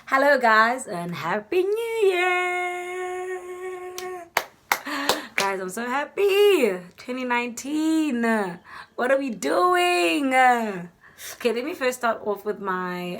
Hello guys and happy new year. Guys, I'm so happy. 2019. What are we doing? Okay, let me first start off with my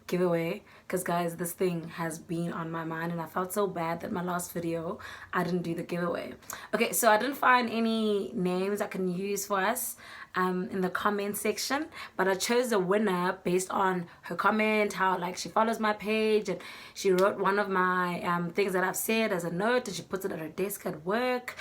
giveaway, because guys, this thing has been on my mind and I felt so bad that my last video I didn't do the giveaway. Okay, so I didn't find any names I can use for us in the comment section, but I chose a winner based on her comment, how like she follows my page, and she wrote one of my things that I've said as a note and she puts it at her desk at work.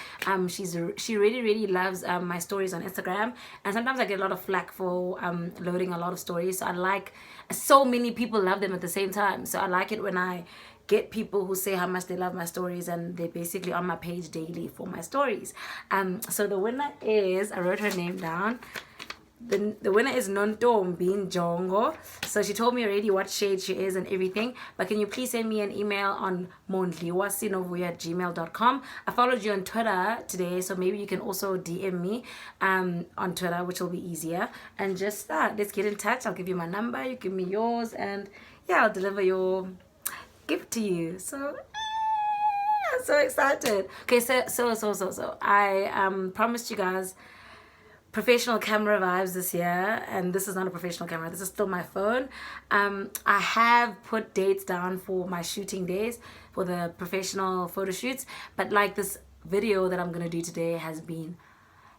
She really loves my stories on Instagram, and sometimes I get a lot of flack for loading a lot of stories, so I like so many people love them at the same time. So I like it when I get people who say how much they love my stories and they're basically on my page daily for my stories. So the winner is, I wrote her name down. The winner is Nontombi Jongo. So she told me already what shade she is and everything, but can you please send me an email on mondliwasinovuya@gmail.com. I followed you on Twitter today, so maybe you can also DM me on Twitter, which will be easier. And just let's get in touch. I'll give you my number, you give me yours, and yeah, I'll deliver your gift to you. So I'm so excited. Okay, so I promised you guys professional camera vibes this year, and this is not a professional camera, this is still my phone. I have put dates down for my shooting days for the professional photo shoots, but like this video that I'm gonna do today has been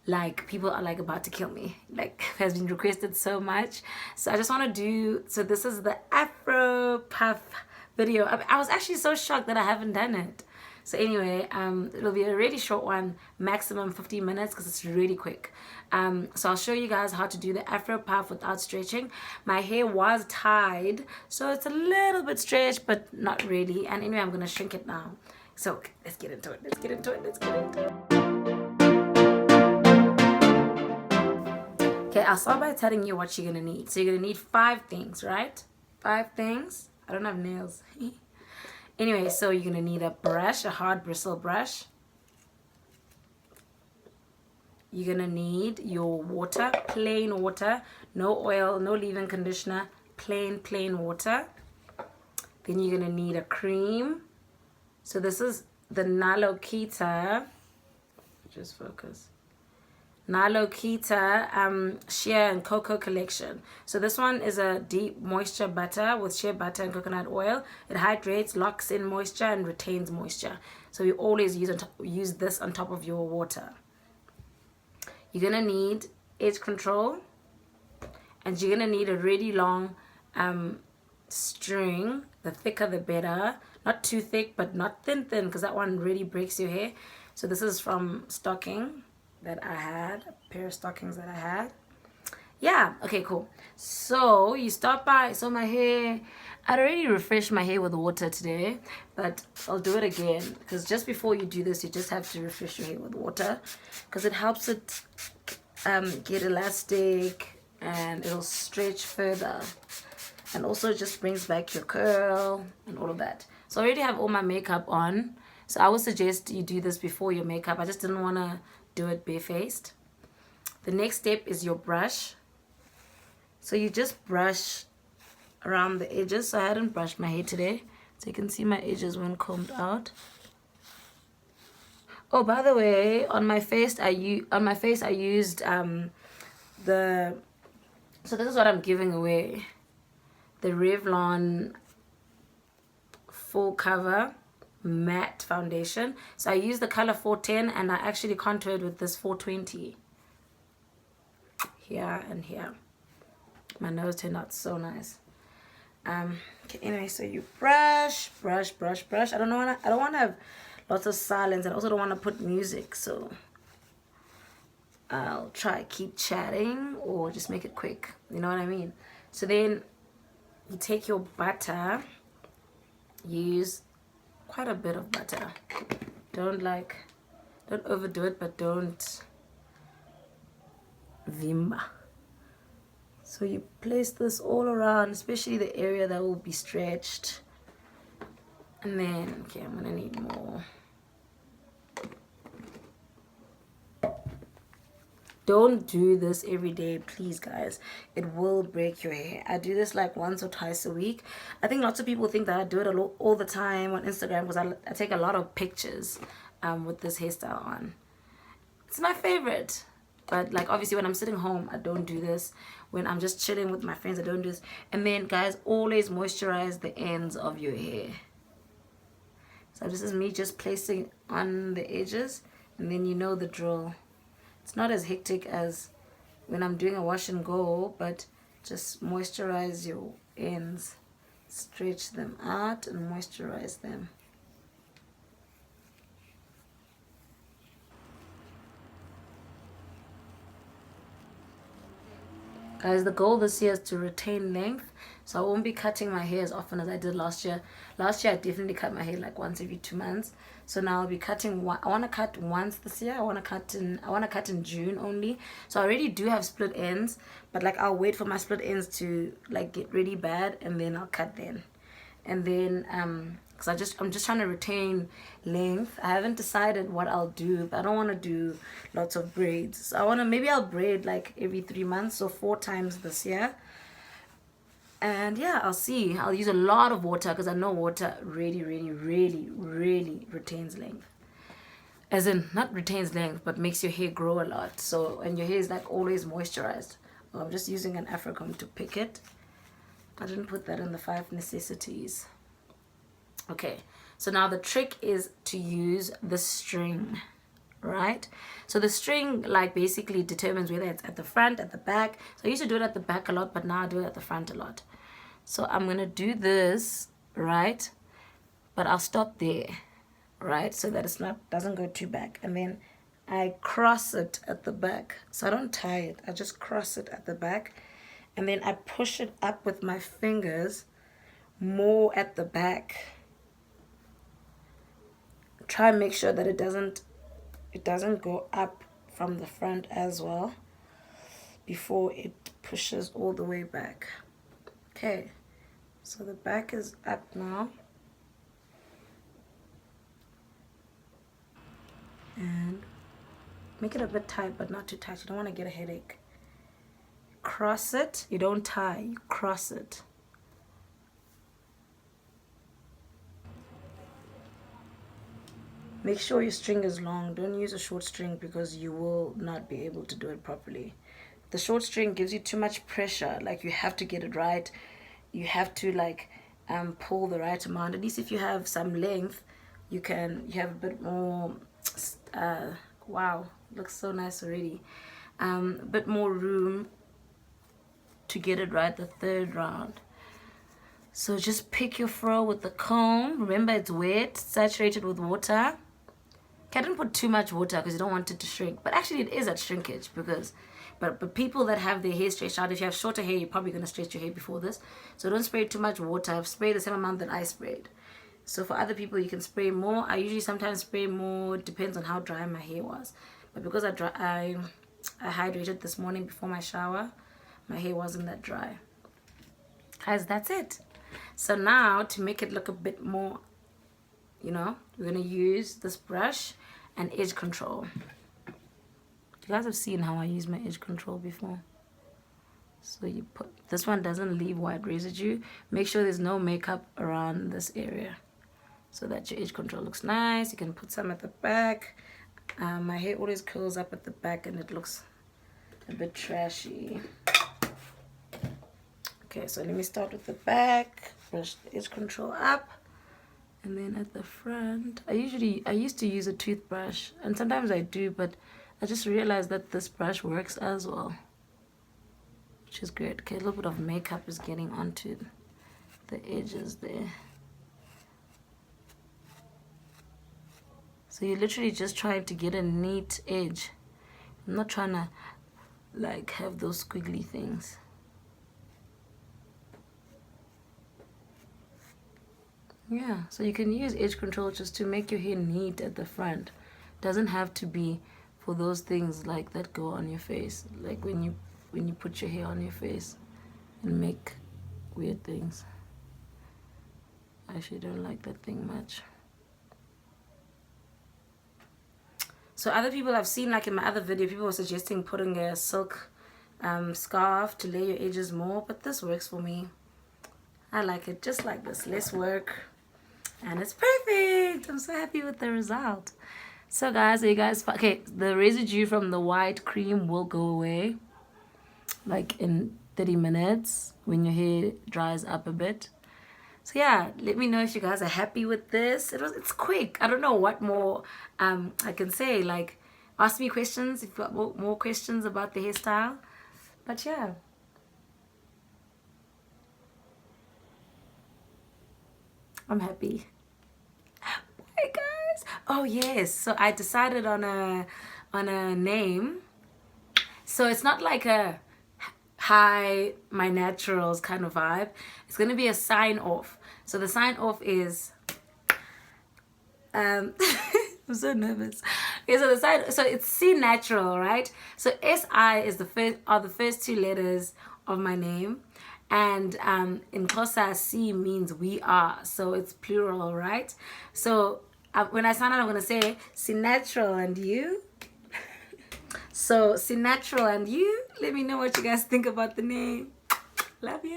like, people are like about to kill me, like has been requested so much. So I just want to do, so this is the Afro puff video. I was actually so shocked that I haven't done it. So anyway, it'll be a really short one, maximum 15 minutes, because it's really quick. So I'll show you guys how to do the Afro puff without stretching. My hair was tied, so it's a little bit stretched, but not really. And anyway, I'm gonna shrink it now. So let's get into it. Okay, I'll start by telling you what you're gonna need. So you're gonna need 5 things, right? 5 things. I don't have nails. Anyway, so you're gonna need a brush, a hard bristle brush. You're gonna need your water, plain water, no oil, no leave-in conditioner, plain water. Then you're gonna need a cream. So this is the Nalokita. Just focus. Nalokita shea and cocoa collection. So this one is a deep moisture butter with shea butter and coconut oil. It hydrates, locks in moisture, and retains moisture. So you always use this on top of your water. You're gonna need edge control, and you're gonna need a really long string. The thicker the better. Not too thick, but not thin, because that one really breaks your hair. So this is from stocking that I had, a pair of stockings that I had. Yeah, okay, cool. So you start by, so my hair, I'd already refreshed my hair with water today, but I'll do it again, because just before you do this, you just have to refresh your hair with water, because it helps it get elastic, and it'll stretch further, and also just brings back your curl and all of that. So I already have all my makeup on, so I would suggest you do this before your makeup. I just didn't want to do it barefaced. The next step is your brush. So you just brush around the edges. So I hadn't brushed my hair today, so you can see my edges weren't combed out. Oh, by the way, on my face I used the, so this is what I'm giving away, the Revlon full cover matte foundation. So I use the color 410, and I actually contoured with this 420 here and here. My nose turned out so nice. Okay, anyway, so you brush. I don't want to have lots of silence, and also don't want to put music, so I'll try keep chatting or just make it quick, you know what I mean? So then you take your butter, use quite a bit of butter. Don't overdo it, but don't vimba. So you place this all around, especially the area that will be stretched. And then, okay, I'm gonna need more. Don't do this every day, please, guys. It will break your hair. I do this like once or twice a week. I think lots of people think that I do it all the time on Instagram because I take a lot of pictures with this hairstyle on. It's my favorite. But like obviously when I'm sitting home, I don't do this. When I'm just chilling with my friends, I don't do this. And then guys, always moisturize the ends of your hair. So this is me just placing on the edges, and then you know the drill. It's not as hectic as when I'm doing a wash and go, but just moisturize your ends. Stretch them out and moisturize them. Guys, the goal this year is to retain length. So I won't be cutting my hair as often as I did last year. Last year I definitely cut my hair like once every 2 months. So now I'll be cutting one. I want to cut once this year. I want to cut in June only. So I already do have split ends, but like I'll wait for my split ends to like get really bad and then I'll cut then. And then because I'm just trying to retain length. I haven't decided what I'll do, but I don't want to do lots of braids. So maybe I'll braid like every 3 months, so 4 times this year. And yeah, I'll see. I'll use a lot of water because I know water really retains length. As in, not retains length, but makes your hair grow a lot. So, and your hair is like always moisturized. Well, I'm just using an Afro comb to pick it. I didn't put that in the 5 necessities. Okay, so now the trick is to use the string, right? So the string like basically determines whether it's at the front, at the back. So I used to do it at the back a lot, but now I do it at the front a lot. So I'm gonna do this, right? But I'll stop there, right? So that it's doesn't go too back. And then I cross it at the back. So I don't tie it, I just cross it at the back. And then I push it up with my fingers more at the back. Try and make sure that it doesn't go up from the front as well before it pushes all the way back. Okay, so the back is up now. And make it a bit tight, but not too tight. You don't want to get a headache. Cross it. You don't tie, you cross it. Make sure your string is long. Don't use a short string because you will not be able to do it properly. The short string gives you too much pressure. Like you have to get it right. You have to like pull the right amount. At least if you have some length, you have a bit more. Wow, looks so nice already. A bit more room to get it right the 3rd round. So just pick your fro with the comb. Remember, it's wet, saturated with water. Okay, I didn't put too much water because you don't want it to shrink. But actually it is at shrinkage because, but people that have their hair stretched out, if you have shorter hair, you're probably going to stretch your hair before this. So don't spray too much water. I've sprayed the same amount that I sprayed. So for other people, you can spray more. I usually sometimes spray more. It depends on how dry my hair was. But because I hydrated this morning before my shower, my hair wasn't that dry. Guys, that's it. So now to make it look a bit more, you know, we're going to use this brush and edge control. You guys have seen how I use my edge control before. So you put, this one doesn't leave white residue. Make sure there's no makeup around this area so that your edge control looks nice. You can put some at the back. My hair always curls up at the back and it looks a bit trashy. Okay, so let me start with the back. Brush the edge control up. And then at the front, I used to use a toothbrush, and sometimes I do, but I just realized that this brush works as well, which is great. Okay, a little bit of makeup is getting onto the edges there. So you're literally just trying to get a neat edge. I'm not trying to like have those squiggly things. Yeah, so you can use edge control just to make your hair neat at the front. Doesn't have to be for those things like that go on your face, like when you put your hair on your face and make weird things. I actually don't like that thing much. So other people I've seen, like in my other video, people were suggesting putting a silk scarf to lay your edges more, but this works for me. I like it just like this, less work, and it's perfect. I'm so happy with the result. So guys, are you guys okay? The residue from the white cream will go away like in 30 minutes when your hair dries up a bit. So yeah, let me know if you guys are happy with this. It's quick. I don't know what more I can say. Like, ask me questions if you've got more questions about the hairstyle. But yeah. I'm happy. Hey guys. Oh yes. So I decided on a name. So it's not like a hi my naturals kind of vibe. It's gonna be a sign off. So the sign off is I'm so nervous. Okay, so the sign, so it's C natural, right? So SI is the first two letters of my name, and in Xhosa C means we are, so it's plural, right? So when I sign out, I'm gonna say C natural and you. So, see natural and you. Let me know what you guys think about the name. Love you.